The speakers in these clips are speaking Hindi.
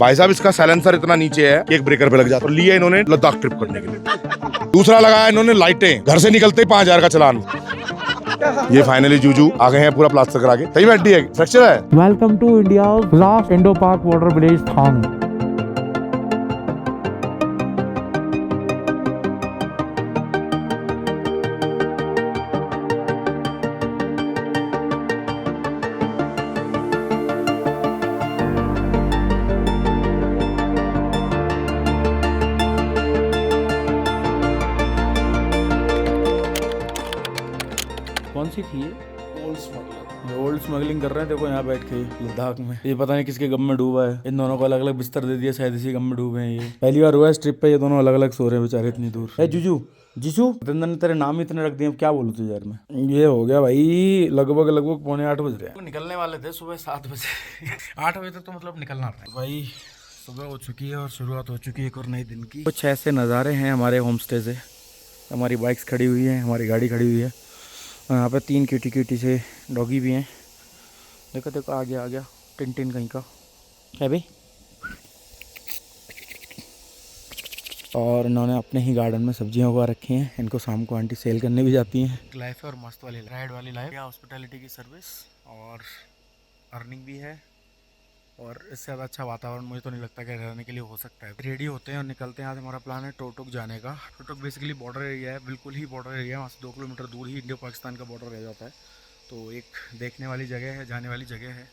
भाई साहब इसका साइलेंसर इतना नीचे है कि एक ब्रेकर पे लग जाता है। लिया इन्होंने लद्दाख ट्रिप करने के लिए। दूसरा लगाया इन्होंने लाइटें, घर से निकलते ही 5,000 का चलान। ये फाइनली जूजू आ गए हैं पूरा प्लास्टर करा के। सही में हड्डी है, फ्रैक्चर है। Welcome to India last Indo Pak border village Thang. कौन सी थी ये? ओल्ड स्मगलिंग कर रहे हैं देखो यहाँ बैठ के लद्दाख में। ये पता नहीं किसके गम में डूबा है। इन दोनों को अलग अलग बिस्तर दे दिया, शायद इसी गम में डूबे हैं। ये पहली बार हुआ है इस ट्रिप पे, ये दोनों अलग अलग सो रहे हैं बेचारे इतनी दूर। है जीजू ने तेरे नाम ही इतने रख दिए, क्या बोलूं तुझे यार मैं। ये हो गया भाई लगभग 8:45 बज रहे हैं। निकलने वाले थे सुबह 7 बजे 8 बजे तक तो मतलब निकलना था भाई। सुबह हो चुकी है और शुरुआत हो चुकी है एक और नए दिन की। कुछ ऐसे नज़ारे हैं हमारे होम स्टे से। हमारी बाइक्स खड़ी हुई हैं, हमारी गाड़ी खड़ी हुई है और यहाँ पे 3 क्यूटी से डॉगी भी हैं। देखो देखो आ गया टिन कहीं का है भाई। और इन्होंने अपने ही गार्डन में सब्जियां उगा रखी हैं। इनको शाम को आंटी सेल करने भी जाती हैं। लाइफ है और मस्त वाली राइड वाली लाइफ, हॉस्पिटैलिटी की सर्विस और अर्निंग भी है। और इससे ज़्यादा अच्छा वातावरण मुझे तो नहीं लगता कि रहने के लिए हो सकता है। रेडी होते हैं और निकलते हैं। आज हमारा प्लान है टोटुक जाने का। टोटुक बेसिकली बॉर्डर एरिया है, बिल्कुल ही बॉर्डर एरिया है। वहाँ से 2 किलोमीटर दूर ही इंडिया पाकिस्तान का बॉर्डर रह जाता है। तो एक देखने वाली जगह है, जाने वाली जगह है।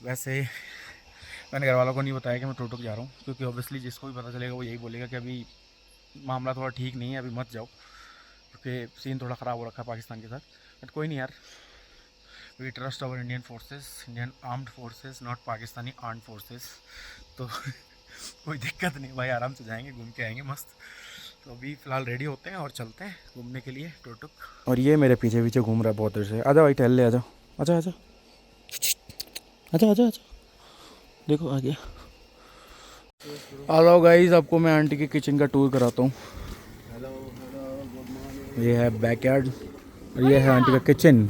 वैसे मैंने घर वालों को नहीं बताया कि मैं टोटुक जा रहा हूँ, क्योंकि ऑब्वियसली जिसको भी पता चलेगा वो यही बोलेगा कि अभी मामला थोड़ा ठीक नहीं है, अभी मत जाओ, क्योंकि सीन थोड़ा ख़राब हो रखा है पाकिस्तान के साथ। बट कोई नहीं यार, we trust our Indian forces, Indian armed forces, not Pakistani armed forces. तो कोई दिक्कत नहीं भाई, आराम से जाएंगे, घूम के आएंगे मस्त। तो अभी फ़िलहाल रेडी होते हैं और चलते हैं घूमने के लिए टोटुक। और ये मेरे पीछे पीछे घूम रहा है बहुत देर से। आजा भाई टहल ले, आजा आजा आजा आजा आजा आजा। देखो आ गया। आ जाओ गाइस, आपको मैं आंटी के किचन का टूर कराता हूँ। ये है बैकयार्ड और ये है आंटी का kitchen.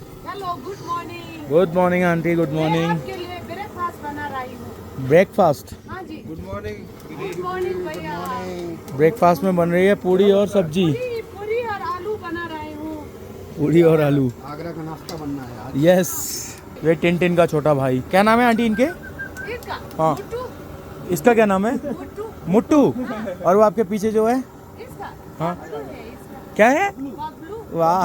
Good morning aunty, good morning. आपके लिए ब्रेकफास्ट बना रही हूँ। ब्रेकफास्ट? हाँ जी, गुड मॉर्निंग भैया। ब्रेकफास्ट में बन रही है पूड़ी और सब्जी। पूरी और आलू बना रही हूँ। पूड़ी और आलू, आगरा का नाश्ता बनना है आज। यस। ये टिन का छोटा भाई। क्या नाम है आंटी इनके? इसका हाँ, मुट्टू। इसका क्या नाम है? मुट्टू। और वो आपके पीछे जो है? इसका हाँ, बबलू है इसका। क्या है? बबलू। वाह।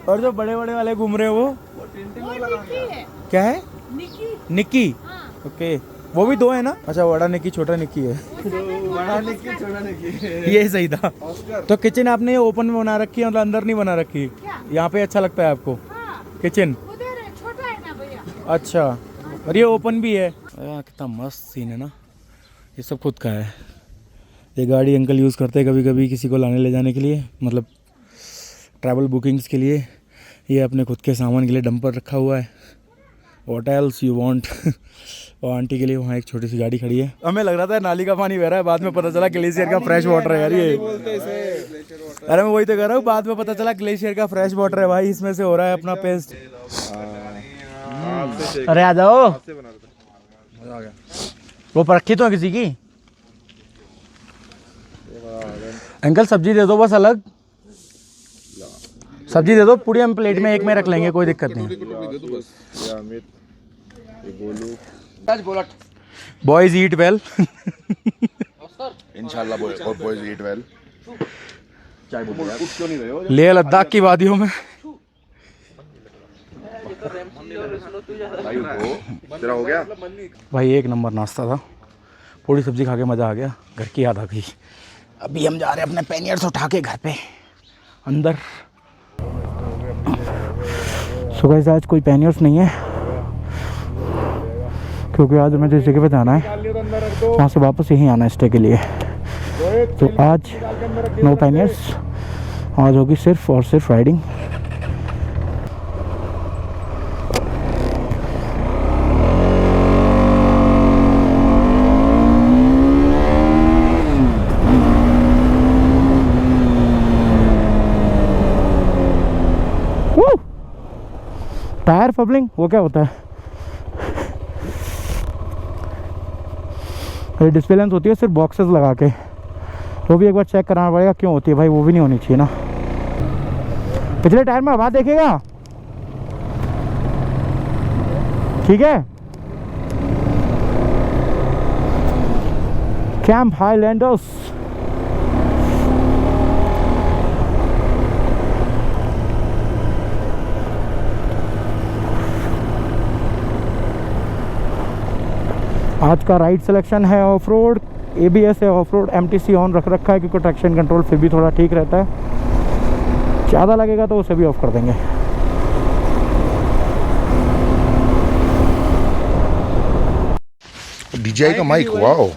और जो बड़े बड़े वाले घूम रहे हो वो निकी है। क्या है? निक्की। हाँ। ओके, वो भी 2 है ना? अच्छा, बड़ा निक्की छोटा निक्की है। बड़ा निकी छोटा निकी। ये सही था। तो किचन आपने ओपन में बना रखी है, मतलब अंदर नहीं बना रखी? क्या? यहाँ पे अच्छा लगता है आपको हाँ, किचन? उधर है, छोटा है ना भैया। अच्छा, और ये ओपन भी है। कितना मस्त सीन है ना। ये सब खुद का है। ये गाड़ी अंकल यूज़ करते हैं कभी कभी किसी को लाने ले जाने के लिए, मतलब ट्रैवल बुकिंग्स के लिए। ये अपने खुद के सामान के लिए डंपर रखा हुआ है। What else you want. और आंटी के लिए वहाँ एक छोटी सी गाड़ी खड़ी है। हमें लग रहा था नाली का पानी बह रहा है, बाद में पता चला ग्लेशियर का फ्रेश वाटर है यार ये। अरे मैं वही तो कह रहा हूँ, बाद में पता चला ग्लेशियर का फ्रेश वाटर है भाई, इसमें से हो रहा है अपना पेस्ट। अरे आ जाओ, वो पर रखी तो किसी की। अंकल सब्जी दे दो बस, अलग सब्जी दे दो। पूरी हम प्लेट में एक में रख लेंगे, कोई दिक्कत नहीं। Boys eat well. इंशाल्लाह boys eat well. Leh Ladakh की वादियों में तेरा हो गया भाई एक नंबर नाश्ता था। पूरी सब्जी खा के मज़ा आ गया, घर की याद आ गई। अभी हम जा रहे हैं अपने पैनियर्स उठा के घर पे अंदर। सो गाइस, आज कोई पैनियर्स नहीं है, क्योंकि आज हमें जिस जगह पे जाना है वहाँ से वापस यहीं आना है स्टे के लिए। तो आज नो पैनियर्स, आज होगी सिर्फ और सिर्फ राइडिंग। टायर फबलिंग वो क्या होता है? ये डिस्प्ले लेंस होती है सिर्फ बॉक्सेस लगा के, वो भी एक बार चेक कराना पड़ेगा क्यों होती है भाई, वो भी नहीं होनी चाहिए ना। पिछले टायर में हवा देखेगा, ठीक है। कैंप हाईलैंडर्स, आज का राइड सिलेक्शन है ऑफ रोड, ABS है ऑफ रोड, MTC ऑन रख रखा है क्योंकि ट्रैक्शन कंट्रोल फिर भी थोड़ा ठीक रहता है। ज़्यादा लगेगा तो उसे भी ऑफ कर देंगे। DJI का माइक, वाओ।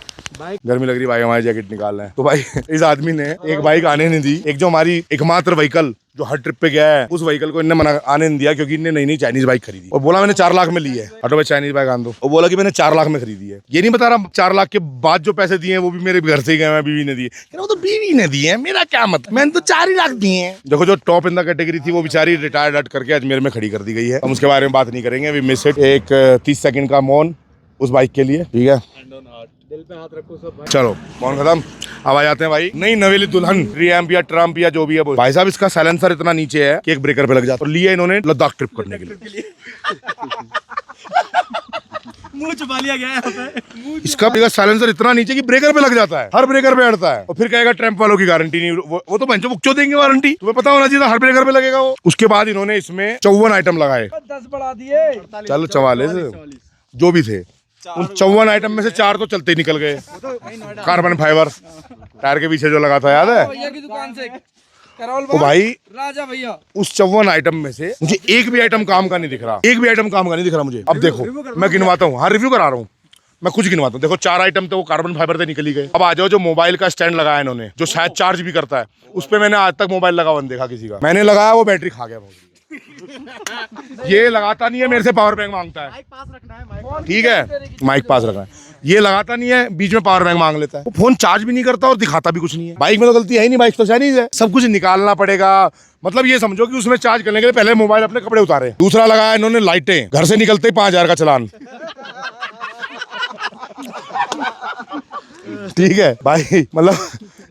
गर्मी लग रही भाई, हमारी जैकेट निकाल रहे हैं। तो भाई इस आदमी ने एक बाइक आने नहीं दी, एक जो हमारी एकमात्र व्हीकल जो हर ट्रिप पे गया है उस व्हीकल को इनने मना आने नहीं दिया क्योंकि इनने नई चाइनीज बाइक खरीदी और बोला मैंने 4 लाख में ली है। ऑटो भाई चाइनीज बाइक आन दो, और बोला कि मैंने 4 लाख में खरीदी है। ये नहीं बता रहा 4 लाख के बाद जो पैसे दिए हैं वो भी मेरे घर से ही गए हैं, बीवी ने दिए। वो तो बीवी ने दिए, मेरा क्या मतलब, मैंने तो 4 ही लाख दिए हैं। देखो जो टॉप इन द कैटेगरी थी वो बेचारी रिटायर्ड हट करके अजमेर में खड़ी कर दी गई है। हम उसके बारे में बात नहीं करेंगे, वी मिस इट। एक 30 सेकंड का मौन उस बाइक के लिए, ठीक है। दिल पे हाथ रखो सब। चलो मौन खत्म, अब आ जाते हैं भाई नई नवेली दुल्हन रिएम्प या ट्रम्प या जो भी है। भाई साहब इसका साइलेंसर इतना नीचे है कि एक ब्रेकर पे लग जाता है, और लिया इन्होंने लद्दाख ट्रिप करने के लिए। मुंह छुपा लिया गया है। इसका साइलेंसर इतना नीचे कि ब्रेकर पे लग जाता है, हर ब्रेकर पे अड़ता है, और फिर कहेगा ट्रम्प वालों की गारंटी नहीं। वो तो बहनचोद क्यों देंगे वारंटी, तुम्हें पता होना चाहिए हर ब्रेकर पे लगेगा वो। उसके बाद इन्होंने इसमें 54 आइटम लगाए, 10 बढ़ा दिए, चलो 44 जो भी थे, उन 54 आइटम में से 4 तो चलते ही निकल गए। कार्बन फाइबर टायर के पीछे जो लगा था, याद है भैया की दुकान से तो भाई राजा भैया। उस 54 आइटम में से मुझे एक भी आइटम काम का नहीं दिख रहा, एक भी आइटम काम का नहीं दिख रहा मुझे। अब देखो मैं गिनवाता हूँ, हाँ रिव्यू करा रहा हूँ, मैं कुछ गिनवाता हूँ। देखो 4 आइटम तो वो कार्बन फाइबर से निकल ही गए। अब आ जाओ जो मोबाइल का स्टैंड लगाया इन्होंने, जो शायद चार्ज भी करता है, उस पे मैंने आज तक मोबाइल लगा हुआ देखा किसी का। मैंने लगाया वो बैटरी खा गया। ये लगाता नहीं है, मेरे से पावर बैंक मांगता है, ठीक है, माइक पास रखना है। ये लगाता नहीं है, बीच में पावर बैंक मांग लेता है। वो फोन चार्ज भी नहीं करता और दिखाता भी कुछ नहीं है। बाइक में तो गलती है ही नहीं, बाइक तो चाइनीज है, सब कुछ निकालना पड़ेगा। मतलब ये समझो कि उसमें चार्ज करने के लिए पहले मोबाइल अपने कपड़े उतारे। दूसरा लगाया इन्होंने लाइटें, घर से निकलते ही 5000 का चालान। ठीक है भाई, मतलब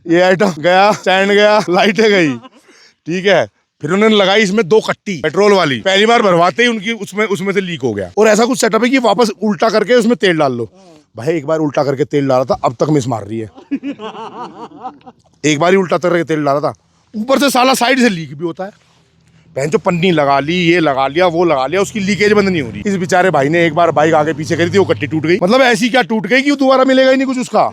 ये आइटम गया, स्टैंड गया, लाइटें गई, ठीक है। फिर उन्होंने लगाई इसमें 2 कट्टी पेट्रोल वाली, पहली बार भरवाते ही उनकी उसमें से लीक हो गया। और ऐसा कुछ सेटअप है कि वापस उल्टा करके उसमें तेल डाल लो। भाई एक बार उल्टा करके तेल डाला था, अब तक मिस मार रही है। एक बार ही उल्टा करके तेल डाला था, ऊपर से साला साइड से लीक भी होता है। बहन जो पन्नी लगा ली, ये लगा लिया, वो लगा लिया, उसकी लीकेज बंद नहीं हो रही। इस बेचारे भाई ने एक बार बाइक आगे पीछे करी थी, वो कट्टी टूट गई। मतलब ऐसी क्या टूट गई कि दोबारा मिलेगा ही नहीं कुछ उसका,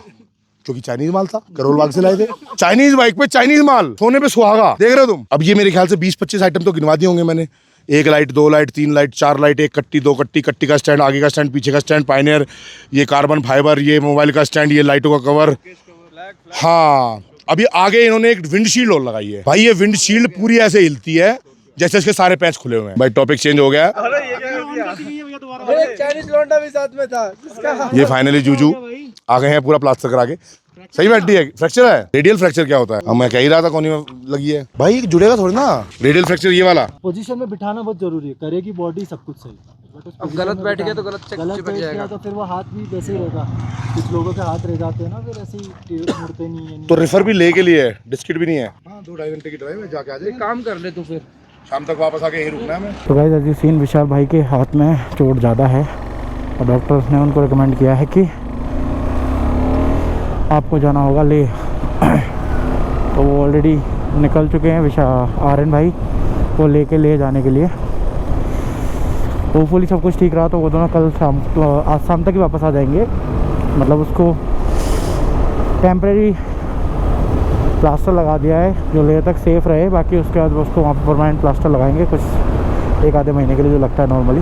क्योंकि चाइनीज माल था, करोल बाग से लाए थे। चाइनीज बाइक पे चाइनीज माल, सोने पे सुहागा, देख रहे हो तुम। अब ये मेरे ख्याल से 20-25 आइटम तो गिनवा दिए होंगे मैंने। 1 लाइट, 2 लाइट, 3 लाइट, 4 लाइट, 1 कट्टी, 2 कट्टी, कट्टी का स्टैंड, आगे का स्टैंड, पीछे का स्टैंड, पायनियर, ये कार्बन फाइबर, ये मोबाइल का स्टैंड, ये लाइटों का कवर। हाँ, अभी आगे इन्होंने एक विंडशील्ड और लगाई है। भाई ये विंडशील्ड पूरी ऐसे हिलती है जैसे इसके सारे पैच खुले हुए हैं। भाई टॉपिक चेंज हो गया, चाइनीज लौंडा भी साथ में था। ये फाइनली जूजू आ गए हैं पूरा प्लास्टर करा के। सही बैठी है, फ्रैक्चर है। रेडियल फ्रैक्चर क्या होता है, अब मैं कह ही रहा था कोनी में लगी है। भाई जुड़ेगा थोड़ी ना रेडियल फ्रैक्चर, ये वाला पोजीशन में बिठाना बहुत जरूरी है, करेगी बॉडी सब कुछ सही। अब गलत बैठ गया तो गलत बैठ गया तो फिर वो हाथ भी वैसे ही रहेगा। कुछ लोगों के हाथ रह जाते हैं ना, फिर ऐसे ही मुड़ते नहीं है। तो रेफर भी ले के लिए डिस्किट भी नहीं है। हाँ 2-2.5 घंटे की ड्राइव है, जाके आ जाए, काम कर ले तो फिर शाम तक वापस आके यहीं रुकना है हमें। तो गाइस अभी सीन, विशाल भाई के हाथ में चोट ज़्यादा है और डॉक्टर ने उनको रिकमेंड किया है कि आपको जाना होगा ले। तो वो ऑलरेडी निकल चुके हैं आर्यन भाई को लेके ले जाने के लिए। होपफुली सब कुछ ठीक रहा तो वो दोनों कल आज शाम तक ही वापस आ जाएंगे। मतलब उसको टेम्परेरी प्लास्टर लगा दिया है जो ले तक सेफ़ रहे, बाकी उसके बाद उसको वहाँ पर परमानेंट प्लास्टर लगाएंगे कुछ 1-आधे महीने के लिए जो लगता है नॉर्मली।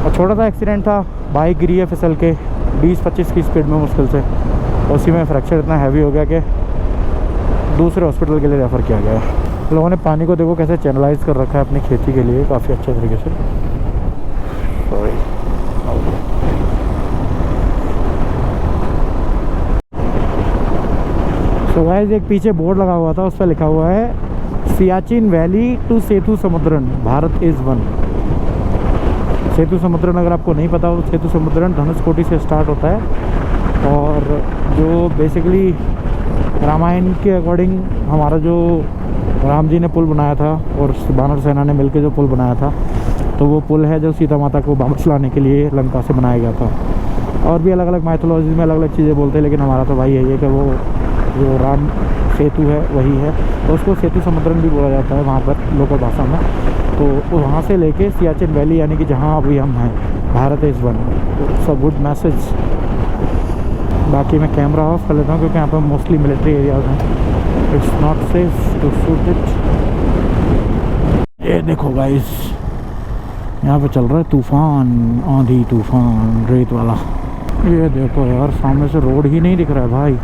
और छोटा सा एक्सीडेंट था, बाइक गिरी है फिसल के 20-25 की स्पीड में मुश्किल से, उसी में फ्रैक्चर इतना हैवी हो गया कि दूसरे हॉस्पिटल के लिए रेफ़र किया गया है। लोगों ने पानी को देखो कैसे चैनलाइज कर रखा है अपनी खेती के लिए, काफ़ी अच्छे तरीके से। सॉरी तो गाइस एक पीछे बोर्ड लगा हुआ था, उस पर लिखा हुआ है Siachen valley to Setu Samudram, Bharat is one. Setu Samudram अगर आपको नहीं पता हो, सेतु समुद्रन धनुषकोटी से स्टार्ट होता है और जो बेसिकली रामायण के अकॉर्डिंग हमारा जो राम जी ने पुल बनाया था और वानर सेना ने मिलकर जो पुल बनाया था, तो वो पुल है जो सीता माता को वापस लाने के लिए लंका से बनाया गया था। और भी अलग अलग माइथोलॉजी में अलग अलग चीज़ें बोलते हैं, लेकिन हमारा तो भाई यही है कि वो जो राम सेतु है वही है। तो उसको सेतु समुद्रन भी बोला जाता है वहाँ पर लोकल भाषा में। तो वहाँ से लेके सियाचिन वैली यानी कि जहाँ अभी हम हैं, Bharat is one. It's a good message. बाकी मैं कैमरा ऑफ कर लेता हूँ क्योंकि यहाँ पर मोस्टली मिलिट्री एरियाज हैं। It's not safe to shoot it. ये देखो गाइस, यहाँ पे चल रहा है तूफान, आंधी तूफान रेत वाला। ये देखो यार, सामने से रोड ही नहीं दिख रहा है भाई।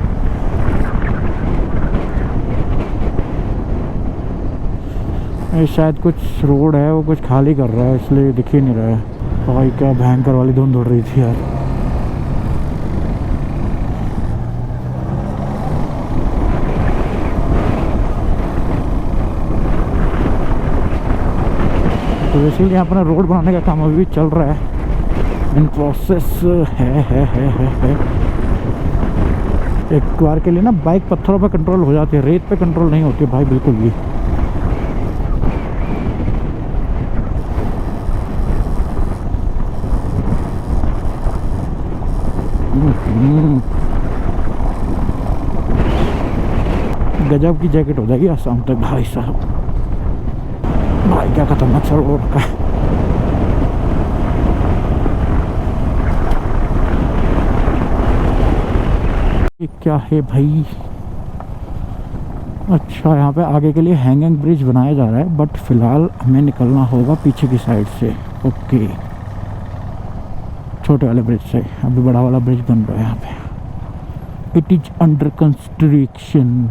ये शायद कुछ रोड है वो कुछ खाली कर रहा है, इसलिए दिख ही नहीं रहा है। भाई क्या भयंकर वाली धुंध उड़ रही थी यार। तो इसीलिए यहाँ पर रोड बनाने का काम अभी भी चल रहा है, इन प्रोसेस है। एक बार के लिए ना बाइक पत्थरों पर कंट्रोल हो जाती है, रेत पे कंट्रोल नहीं होती भाई बिल्कुल भी। गजब की जैकेट हो जाएगी आसाम तक भाई साहब। भाई क्या खतरनाक सा रोड रखा है। ये क्या है भाई? अच्छा, यहाँ पे आगे के लिए हैंगिंग ब्रिज बनाया जा रहा है, बट फिलहाल हमें निकलना होगा पीछे की साइड से। ओके, छोटे वाले ब्रिज से। अभी बड़ा वाला ब्रिज बन रहा है यहाँ पे। It is under construction.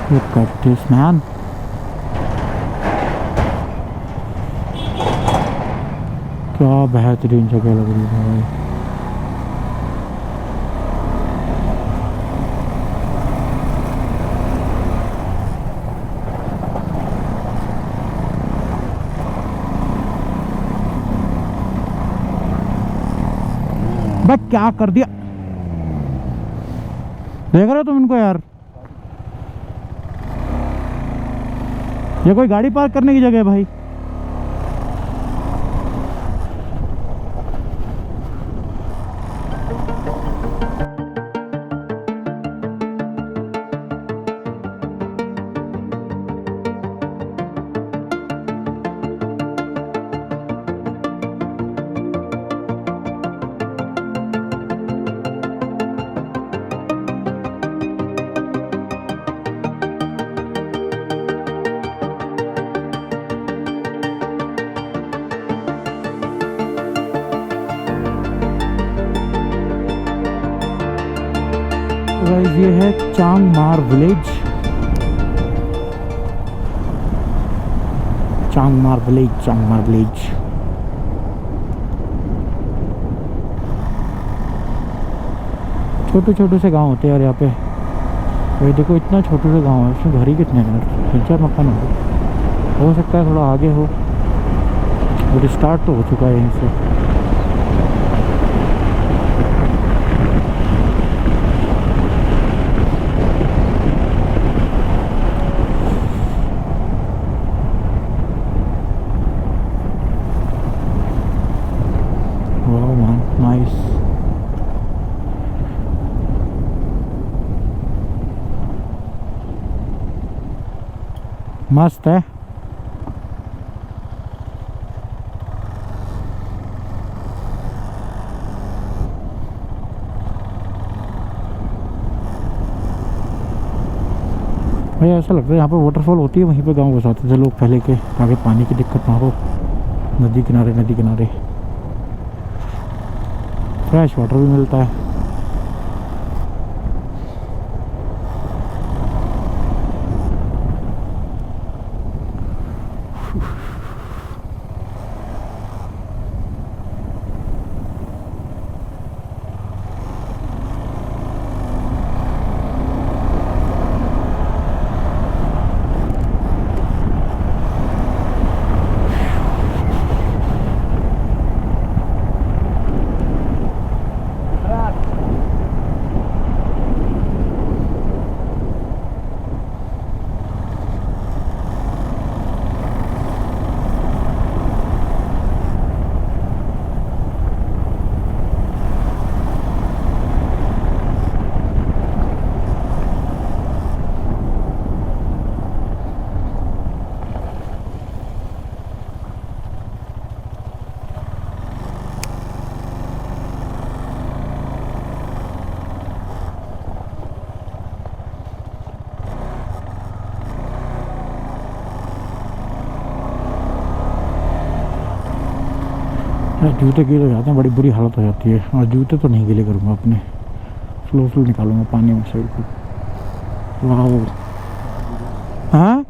Look at this man. क्या बेहतरीन जगह लग रही है भाई। बट क्या कर दिया, देख रहे हो तुम इनको यार? ये कोई गाड़ी पार्क करने की जगह है भाई। ये है चांगमार विलेज। चांगमार विलेज। छोटे छोटे से गांव होते हैं यार यहाँ पे। ये देखो इतना छोटे से गांव है, इसमें घर ही कितने हैं यार? 3-4 मकान हो सकता है थोड़ा आगे हो, बट स्टार्ट तो हो चुका है यहीं से। मस्त है। भाई ऐसा लगता है यहाँ पे वाटरफॉल होती है, वहीं पे गांव बसाते थे लोग पहले के, आगे पानी की दिक्कत ना हो। नदी किनारे फ्रेश वाटर भी मिलता है। जूते गीले हो जाते हैं, बड़ी बुरी हालत हो जाती है। और जूते तो नहीं गीले करूँगा अपने, स्लो स्लो निकालूंगा पानी में से बिल्कुल। वाह, हाँ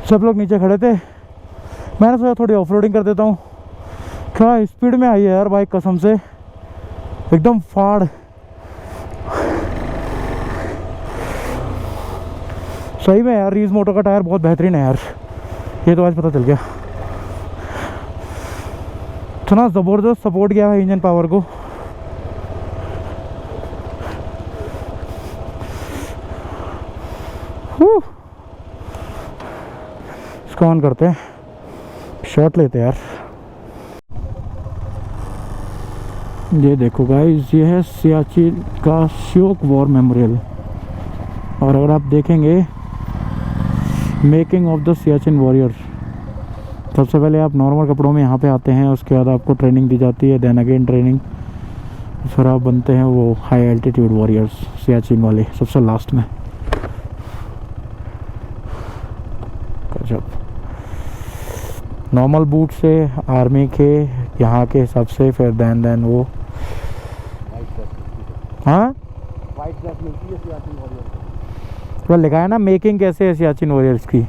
सब लोग नीचे खड़े थे, मैंने सोचा थोड़ी ऑफ रोडिंग कर देता हूँ। क्या स्पीड में आई है यार बाइक, कसम से एकदम फाड़। सही में यार रीज मोटो का टायर बहुत बेहतरीन है यार, ये तो आज पता चल गया। इतना ज़बरदस्त सपोर्ट किया है इंजन पावर को। इसको ऑन करते हैं, शॉट लेते हैं यार। ये देखो गाइस, ये है सियाचिन का श्योक वॉर मेमोरियल। और अगर आप देखेंगे making of the Siachen warrior, सबसे पहले आप नॉर्मल कपड़ों में यहाँ पे आते हैं, उसके बाद आपको ट्रेनिंग दी जाती है, देन अगेन ट्रेनिंग, फिर आप बनते हैं वो हाई एल्टीट्यूड वॉरियर्स सियाचिन वाले सबसे लास्ट में। गजब। नॉर्मल बूट से आर्मी के यहाँ के हिसाब से, फिर देन वो हाँ वाइट ड्रेस मिलती है सियाचिन वॉरियर। तो लिखा है ना मेकिंग कैसे है सियाचिन वॉरियर्स की।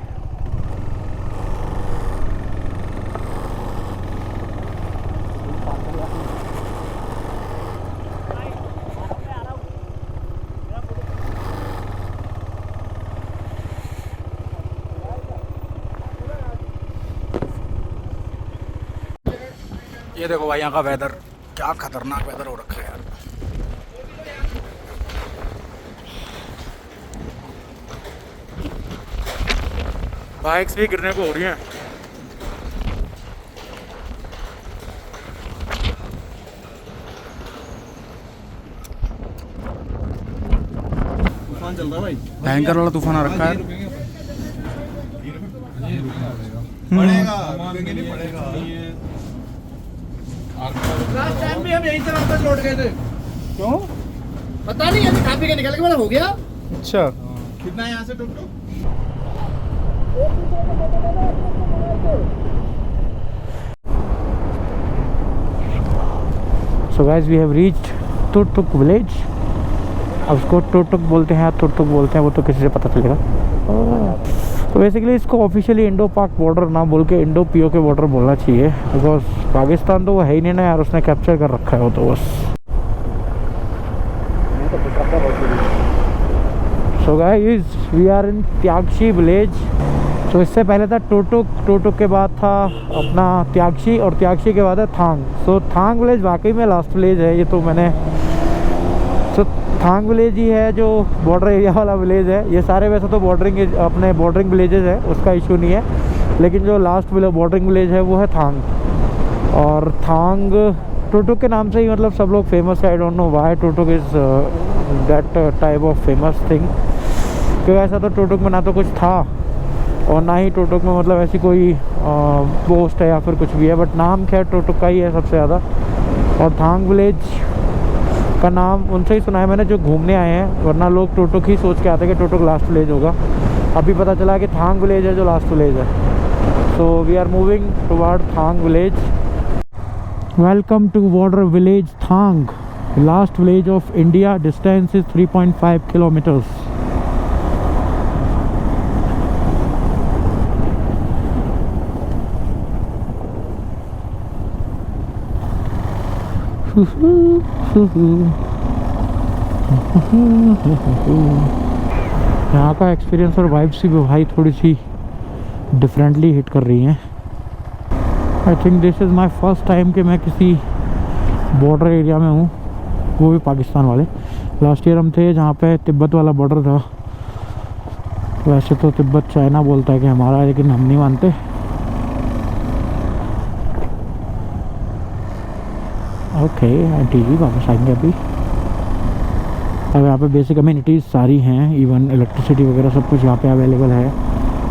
ये देखो भाई यहाँ का वेदर, क्या खतरनाक वेदर हो रखा है यार। बाइक्स भी गिरने को हो रही हैं। तूफान चल रहा है भाई, भयंकर वाला तूफान आ रखा है। लास्ट टाइम भी हम यहीं से रास्ता छोड़ गए थे, क्यों? पता नहीं ऐसे खा पी के निकल के मेरा हो गया। अच्छा, कितना है यहाँ से Turtuk? So guys we have reached Turtuk village. अब उसको टुक बोलते हैं, टुक बोलते हैं, वो तो किसी से पता चलेगा। तो बेसिकली इसको ऑफिशियली इंडो पाक बॉर्डर ना बोल के इंडो पीओके बॉर्डर बोलना चाहिए, बिकॉज पाकिस्तान तो वो है ही नहीं ना यार, उसने कैप्चर कर रखा है वो तो बस। So guys we are in Tyakshi village. तो इससे पहले था टुक के बाद था अपना त्यागशी, और त्यागशी के बाद है थांग। सो थांग विलेज वाकई में लास्ट विलेज है ये तो मैंने, तो थांग विलेज ही है जो बॉर्डर एरिया वाला विलेज है। ये सारे वैसे तो अपने बॉर्डरिंग विलेजेस है, उसका इशू नहीं है, लेकिन जो लास्ट बॉर्डरिंग विलेज है वो है थांग। और थांग टुक के नाम से ही मतलब सब लोग फेमस है। I don't know why took is that type of famous thing, क्योंकि ऐसा तो टुक में ना तो कुछ था और ना ही टुक में मतलब ऐसी कोई पोस्ट है या फिर कुछ भी है, बट नाम खैर टुक का ही है सबसे ज़्यादा। और थांग विलेज का नाम उनसे ही सुना है मैंने जो घूमने आए हैं, वरना लोग टुक ही सोच के आते हैं कि टुक लास्ट विलेज होगा। अभी पता चला कि थांग विलेज है जो लास्ट विलेज है। So we are moving toward Thang village. Welcome to border village Thang, last village of India. Distance is 3.5 kilometres. यहाँ का एक्सपीरियंस और वाइब्स भी भाई थोड़ी सी डिफरेंटली हिट कर रही हैं। I think this is my first time कि मैं किसी बॉर्डर एरिया में हूँ, वो भी पाकिस्तान वाले। लास्ट ईयर हम थे जहाँ पे तिब्बत वाला बॉर्डर था। वैसे तो तिब्बत चाइना बोलता है कि हमारा, लेकिन हम नहीं मानते। ओके आंटी जी वापस आएंगे अभी। अब यहाँ पे बेसिक अम्यूनिटीज़ सारी हैं, इवन इलेक्ट्रिसिटी वगैरह सब कुछ यहाँ पे अवेलेबल है।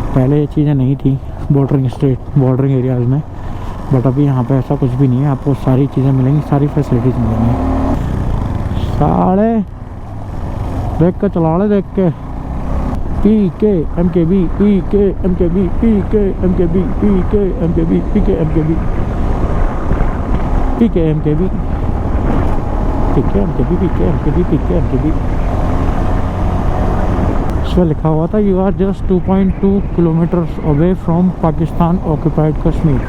पहले ये चीज़ें नहीं थी बॉर्डरिंग एरियाज़ में, बट अभी यहाँ पे ऐसा कुछ भी नहीं है। आपको सारी चीज़ें मिलेंगी, सारी फैसिलिटीज़ मिलेंगी। साले देख के चला ले, देख के PK MKB PK MKB PK MKB PK MKB PK MKB PK MKB PK MKB PK MKB PK MKB। इसमें लिखा हुआ था you are just 2.2 kilometre away from Pakistan occupied Kashmir.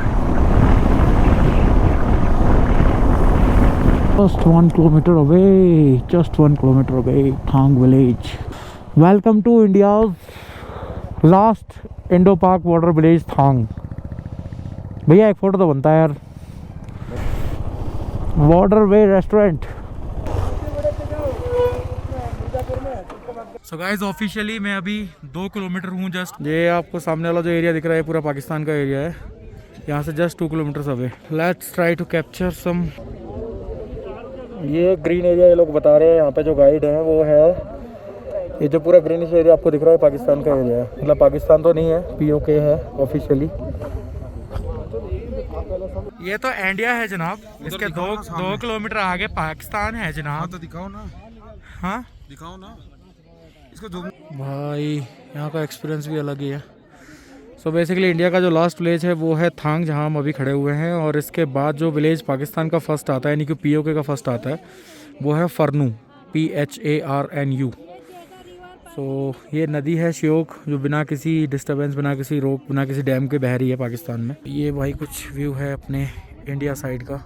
Just 1 kilometer away, just 1 kilometer away, Thang village. Welcome to India's last Indo-Pak border village, Thang. भैया एक फोटो तो बनता है यार। बॉर्डर वे रेस्टोरेंट। सो गाइस ऑफिशियली मैं अभी 2 किलोमीटर हूँ जस्ट। ये आपको सामने वाला जो एरिया दिख रहा है पूरा पाकिस्तान का एरिया है, यहाँ से just 2 kilometre away. Let's try to capture some. ये ग्रीन एरिया ये लोग बता रहे हैं, यहाँ पे जो गाइड है वो है, ये जो पूरा ग्रीनिश एरिया आपको दिख रहा है पाकिस्तान का एरिया है। मतलब पाकिस्तान तो नहीं है, POK है ऑफिशियली। ये तो इंडिया है जनाब, इसके 2 किलोमीटर आगे पाकिस्तान है जनाब। तो दिखाओ ना। हाँ दिखाओ ना इसको जो। भाई यहाँ का एक्सपीरियंस भी अलग ही है। सो बेसिकली इंडिया का जो लास्ट विलेज है वो है थांग, जहाँ हम अभी खड़े हुए हैं। और इसके बाद जो विलेज पाकिस्तान का फर्स्ट आता है, यानी कि POK का फर्स्ट आता है, वो है फरनू, PHARNU। सो ये नदी है श्योक, जो बिना किसी डिस्टर्बेंस, बिना किसी रोक, बिना किसी डैम के बह रही है पाकिस्तान में। ये भाई कुछ व्यू है अपने इंडिया साइड का।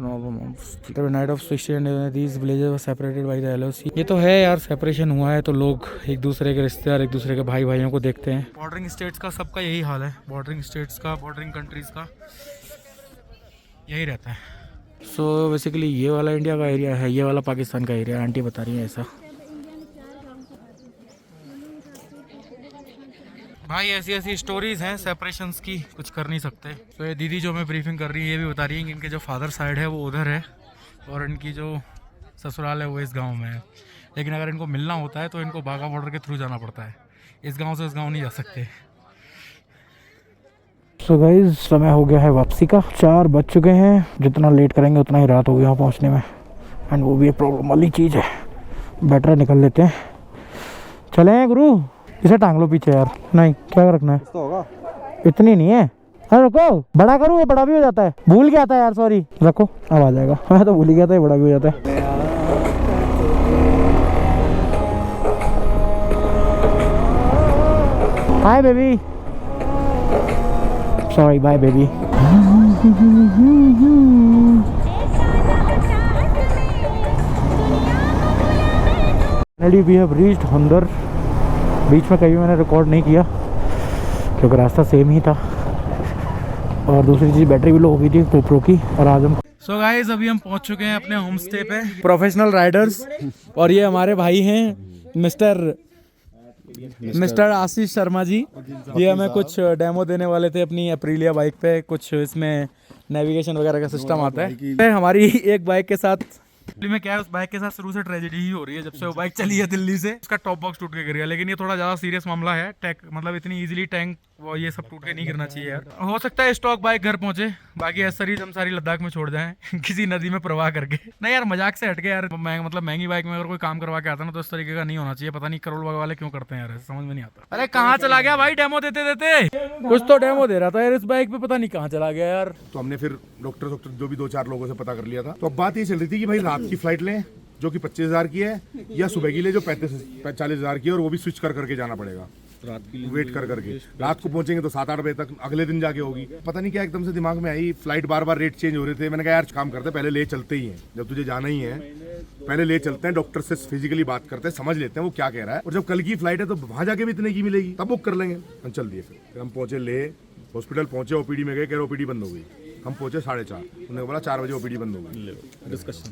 Night of 16 these villages were separated by the LOC। ये तो है यार, सेपरेशन हुआ है तो लोग एक दूसरे के रिश्तेदार, एक दूसरे के भाई भाइयों को देखते हैं। बॉर्डरिंग स्टेट्स का सबका यही हाल है, बॉर्डरिंग स्टेट्स का, बॉर्डरिंग कंट्रीज का यही रहता है। सो बेसिकली ये वाला इंडिया का एरिया है, ये वाला पाकिस्तान का एरिया। आंटी बता रही है ऐसा। भाई ऐसी ऐसी स्टोरीज हैं सेपरेशंस की, कुछ कर नहीं सकते। तो ये दीदी जो हमें ब्रीफिंग कर रही है, ये भी बता रही है कि इनके जो फादर साइड है वो उधर है और इनकी जो ससुराल है वो इस गांव में है। लेकिन अगर इनको मिलना होता है तो इनको बाघा बॉर्डर के थ्रू जाना पड़ता है, इस गांव से उस गांव नहीं जा सकते। सो गाइस समय हो गया है वापसी का, 4 बज चुके हैं। जितना लेट करेंगे उतना ही रात होगी यहाँ पहुँचने में, एंड वो भी एक प्रॉब्लम वाली चीज़ है। बेटर निकल लेते हैं, चलें गुरु। इसे टांग लो पीछे यार। नहीं क्या रखना है तो होगा, इतनी नहीं है। अरे रुको, बड़ा करूँ, ये बड़ा भी हो जाता है। भूल गया था यार, सॉरी। रखो, अब आ जाएगा। मैं तो भूल ही गया था, ये बड़ा भी हो जाता है। Hi baby, sorry, bye baby. We have reached Hunder. बीच में कहीं मैंने रिकॉर्ड नहीं किया क्योंकि रास्ता सेम ही था, और दूसरी चीज़ बैटरी भी लो हो गई थी GoPro की। और आज हम सो गाइस अभी हम पहुंच चुके हैं अपने होम स्टे पे, प्रोफेशनल राइडर्स। और ये हमारे भाई हैं मिस्टर आशीष शर्मा जी। ये हमें कुछ डेमो देने वाले थे अपनी एप्रिलिया बाइक पे। कुछ इसमें नेविगेशन वगैरह का सिस्टम आता है। हमारी एक बाइक के साथ में क्या है, उस बाइक के साथ शुरू से ट्रेजेडी ही हो रही है। जब से वो बाइक चली है दिल्ली से, उसका टॉप बॉक्स टूट के गिर गया। लेकिन ये थोड़ा ज्यादा सीरियस मामला है। टैंक मतलब इतनी इजीली टैंक वो ये सब टूट के नहीं गिरना चाहिए यार। हो सकता है स्टॉक बाइक घर पहुंचे, बाकी एसेसरीज हम सारी लद्दाख में छोड़ जाएं किसी नदी में प्रवाह करके। नहीं यार, मजाक से हटके यार, मतलब महंगी बाइक में अगर कोई काम करवा के आता ना तो इस तरीके का नहीं होना चाहिए। पता नहीं करोड़ वाले क्यों करते हैं यार, समझ में नहीं आता। अरे कहाँ चला गया भाई डेमो देते देते? कुछ तो डेमो दे रहा था यार इस बाइक पे, पता नहीं कहाँ चला गया यार। तो हमने फिर डॉक्टर जो भी 2-4 लोगों से पता कर लिया था। तो अब बात ये चल रही थी कि भाई रात की फ्लाइट लें जो कि 25,000 की है, या सुबह की ले जो 40,000 की है, और वो भी स्विच कर करके जाना पड़ेगा। रात की वेट कर करके रात को पहुंचेंगे तो 7-8 बजे तक अगले दिन जाके होगी। पता नहीं क्या एकदम से दिमाग में आई, फ्लाइट बार बार रेट चेंज हो रहे थे। मैंने कहा यार काम करते पहले ले चलते ही हैं, जब तुझे जाना ही है पहले ले चलते हैं, डॉक्टर से फिजिकली बात करते हैं, समझ लेते हैं वो क्या कह रहा है। और जब कल की फ्लाइट है तो वहां जाके भी इतने की मिलेगी, तब बुक कर लेंगे। हम चल दिए। फिर हम पहुंचे ले, हॉस्पिटल पहुंचे, OPD में गए, कह रहे OPD बंद हो गई। हम पहुंचे 4:30, उन्होंने बोला 4 बजे OPD बंद हो गई। डिस्कशन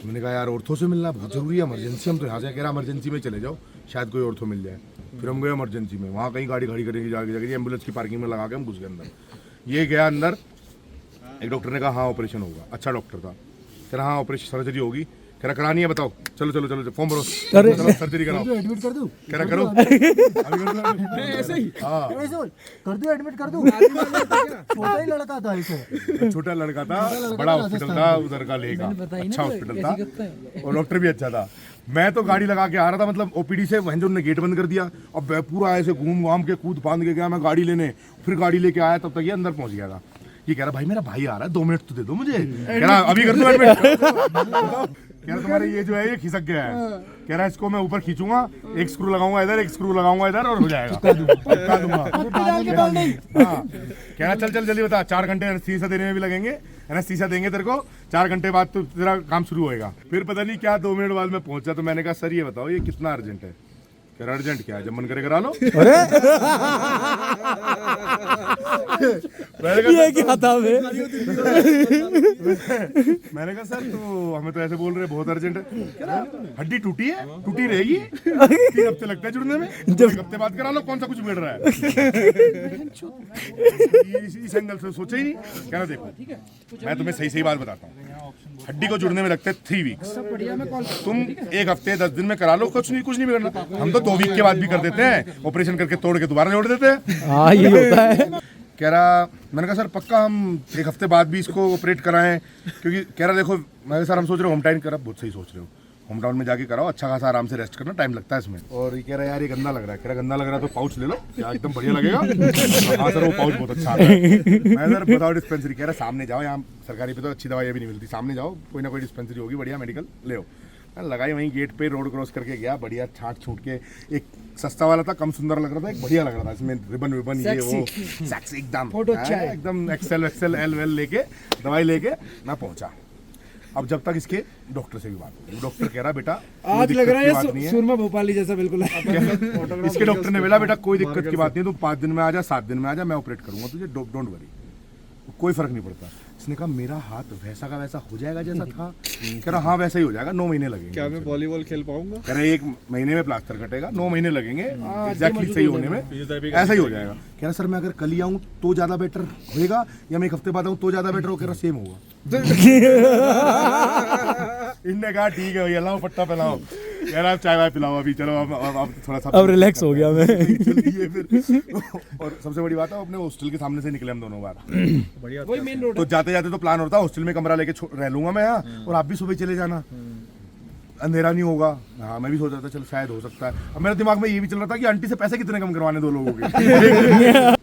मैंने कहा यार ऑर्थो से मिलना बहुत जरूरी है, इमरजेंसी। हम तो यहाँ से कह रहा इमरजेंसी में चले जाओ, शायद कोई ऑर्थो मिल जाए। फिर हम गए इमरजेंसी में, वहाँ कहीं गाड़ी खड़ी करेंगे जाके एम्बुलेंस की पार्किंग में लगा के हम घुस गए अंदर। ये गया अंदर, एक डॉक्टर ने कहा हाँ ऑपरेशन होगा। अच्छा डॉक्टर था, कह रहा हाँ ऑपरेशन सर्जरी होगी। कह रहा करानी है बताओ, चलो चलो चलो फॉर्म भरो, अरे सर्जरी कराओ, एडमिट कर दूं? कह रहा करो ऐसे ही हाँ ऐसे बोल, कर दूं एडमिट कर दूं? छोटा ही लड़का था इसे। छोटा लड़का था, बड़ा हॉस्पिटल था उधर का लेगा, अच्छा हॉस्पिटल था और डॉक्टर भी अच्छा था। मैं तो गाड़ी लगा के आ रहा था, मतलब ओपीडी से वहीं ने गेट बंद कर दिया और मैं पूरा ऐसे घूम घाम के कूद फांद के गया मैं गाड़ी लेने, फिर गाड़ी लेके आया तब तक ये अंदर पहुंच गया था। ये कह रहा भाई मेरा भाई आ रहा है 2 मिनट तो दे दो मुझे, कह रहा अभी कर दो एडमिट, कह रहा तुम्हारे ये जो है ये खिसक गया है, कह रहा इसको मैं ऊपर खींचूंगा, एक स्क्रू लगाऊंगा इधर, एक स्क्रू लगाऊंगा इधर और हो जाएगा, चिपका दूंगा। हाँ कह रहा चल चल जल्दी बता, 4 घंटे एनेस्थीसिया देने में भी लगेंगे, एनेस्थीसिया देंगे तेरे को, 4 घंटे बाद तो तेरा काम शुरू होएगा। फिर पता नहीं क्या 2 मिनट बाद मैं पहुंचा, तो मैंने कहा सर ये बताओ ये कितना अर्जेंट है? कह रहा अर्जेंट क्या है, जब मन करे करा लो। ये क्या था बे? मैंने कहा सर तो हमें तो ऐसे बोल रहे बहुत अर्जेंट है। कह रहा हड्डी टूटी है, टूटी रहेगी, 3 हफ्ते लगता है जुड़ने में, 1 हफ्ते बाद करा लो, कौन सा कुछ बिगड़ रहा है? इस एंगल से सोचा ही नहीं। कह रहा देखो मैं तुम्हें सही सही बात बताता हूँ, हड्डी को जुड़ने में लगता है 3 वीक्स, तुम 1 हफ्ते 10 दिन में करा लो, कुछ नहीं बिगड़ना। हम तो 2 वीक के बाद भी कर देते हैं, ऑपरेशन करके तोड़ के दोबारा जोड़ देते हैं। हाँ ये होता है। कह रहा, मैंने कहा सर पक्का हम 1 हफ्ते बाद भी इसको ऑपरेट कराएं, क्योंकि कह रहा देखो मैं सर हम सोच रहे हो होम टाउन करा, बहुत सही सोच रहे हो, होम टाउन में जाके कराओ, अच्छा खासा आराम से रेस्ट करना, टाइम लगता है इसमें। और ये कह रहा है यार ये गंदा लग रहा है, कह रहा गंदा लग रहा है तो पाउच ले लो, क्या एकदम बढ़िया लगेगा। हाँ सर वो पाउच बहुत अच्छा है। मैं सर बताओ डिस्पेंसरी, कह रहा सामने जाओ, यहाँ सरकारी पे तो अच्छी दवाई भी नहीं मिलती, सामने जाओ कोई ना कोई डिस्पेंसरी होगी बढ़िया मेडिकल ले आओ। मैं लगाई वहीं गेट पे, रोड क्रॉस करके गया, बढ़िया छाट छूट के, एक सस्ता वाला था, कम सुंदर लग रहा था, एक बढ़िया लग रहा था, इसमें रिबन विबन ये वो सेक्स एकदम एकदम एक्सेल एल वेल लेके दवाई लेके मैं पहुंचा। अब जब तक इसके डॉक्टर से भी बात हुई, डॉक्टर कह रहा बेटा आज लग रहा है सुरमा भोपाली जैसा बिल्कुल। इसके डॉक्टर ने बोला बेटा कोई दिक्कत की बात नहीं, तू 5 दिन में आ जा, 7 दिन में आ जा, मैं ऑपरेट करूंगा तुझे, डोंट वरी, कोई फर्क नहीं पड़ता। इसने कहा मेरा हाथ वैसा का वैसा हो जाएगा जैसा था? कह रहा हाँ वैसा ही हो जाएगा, 9 महीने लगेंगे। क्या मैं वॉलीबॉल खेल पाऊंगा? कह रहा 1 महीने में प्लास्टर कटेगा, 9 महीने लगेंगे एग्जैक्टली सही होने में, ऐसा ही हो जाएगा। कह रहा सर मैं अगर कल ही आऊँ तो ज्यादा बेटर होएगा या मैं 1 हफ्ते बाद आऊँ तो ज्यादा बेटर हो? कह रहा सेम होगा। इनने कहा ठीक है भैया लाओ पट्टा पिलाओ, कह रहा चाय वाय पिलाओ अभी, चलो अब थोड़ा सा अब रिलैक्स हो गया मैं। चलिए फिर। और सबसे बड़ी बात है अपने हॉस्टल के सामने से निकले हम दोनों बार, बढ़िया वही मेन रोड तो जाते जाते तो प्लान होता हॉस्टल में कमरा लेके रह लूंगा मैं यहाँ, और आप भी सुबह चले जाना, अंधेरा नहीं होगा। हाँ मैं भी सोच रहा था चल शायद हो सकता है। अब मेरे दिमाग में ये भी चल रहा था कि आंटी से पैसे कितने कम करवाने 2 लोगों के।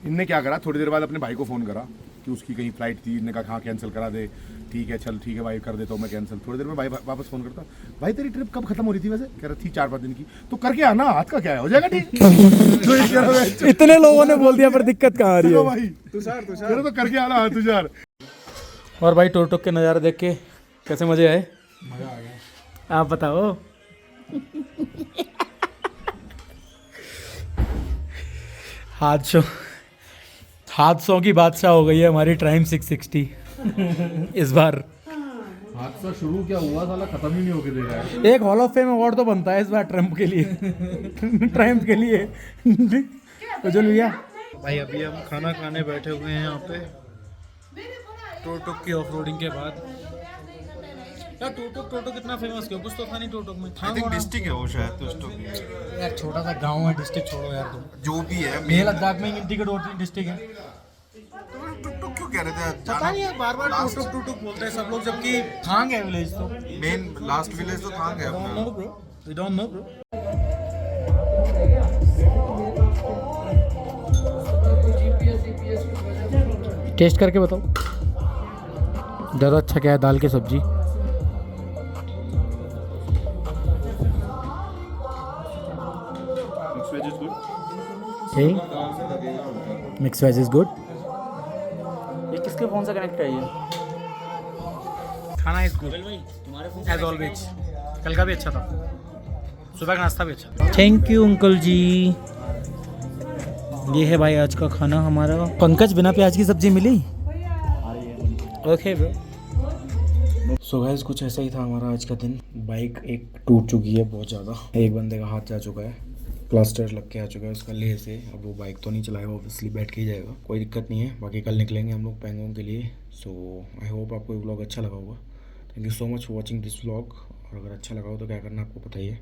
इनने क्या करा, थोड़ी देर बाद अपने भाई को फोन करा कि उसकी कहीं फ्लाइट थी, इनने कहा हाँ कैंसिल करा दे, ठीक है चल ठीक है भाई कर देता हूँ मैं कैंसिल। थोड़ी देर में भाई वापस फोन करता, भाई तेरी ट्रिप कब खत्म हो रही थी वैसे? कह रहा थी 4-5 दिन की, तो करके आना, हाथ का क्या है हो जाएगा ठीक। इतने लोगों ने बोल दिया पर दिक्कत कहाँ आ रही है भाई तुषार तो करके आना। हाँ तुषार। और भाई टोक के नज़ारे देख के कैसे मजे आए? मजा आ गया। आप बताओ। हादसों की बादशाह हो गई है हमारी ट्राइम 660 इस बार। हादसा शुरू क्या हुआ साला खत्म ही नहीं होके दे रहा है। एक हॉल ऑफ फेम अवार्ड तो बनता है इस बार ट्रम्प के लिए, ट्रम्प के लिए। तो जो लिया भाई अभी हम खाना खाने बैठे हुए हैं यहाँ पे टोटोक की ऑफ रोडिंग के बाद। यार टोटोक कितना फेमस क्यों? कुछ तो था नहीं टोटोक में। आई थिंक डिस्ट्रिक्ट है वो शायद तो स्टोक यार छोटा सा गांव है, डिस्ट्रिक्ट छोड़ो यार तुम। जो भी है लेह लद्दाख में इंडिकेट डिस्ट्रिक्ट है। टुक क्यों कह रहे थे? पता नहीं है बार बार टोटोक बोलते हैं सब लोग, जबकि थांग है विलेज तो। मेन लास्ट विलेज तो थांग है अपना। We don't know bro. Test करके बताओ ज़्यादा अच्छा क्या है, दाल की सब्जी। Mix veg is good. ये किसके फोन से कनेक्ट है? ये खाना इज गुड एज ऑलवेज। कल का भी अच्छा था, सुबह का नाश्ता भी अच्छा था। थैंक यू अंकल जी। ये है भाई आज का खाना हमारा। पंकज बिना प्याज की सब्जी मिली? Okay bro. सो गाइस कुछ ऐसा ही था हमारा आज का दिन। बाइक एक टूट चुकी है बहुत ज़्यादा, एक बंदे का हाथ जा चुका है, प्लास्टर लग के आ चुका है उसका लेह से। अब वो बाइक तो नहीं चलाएगा, ऑब्वियसली बैठ के ही जाएगा, कोई दिक्कत नहीं है। बाकी कल निकलेंगे हम लोग पैंगोंग के लिए। सो आई होप आपको ये व्लॉग अच्छा लगा होगा। Thank you so much for watching this vlog. और अगर अच्छा लगा हो तो क्या करना आपको पता ही है,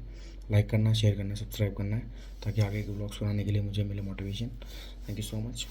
लाइक करना, शेयर करना, सब्सक्राइब करना है, ताकि आगे के व्लॉग्स बनाने के लिए मुझे मिले motivation. Thank you so much.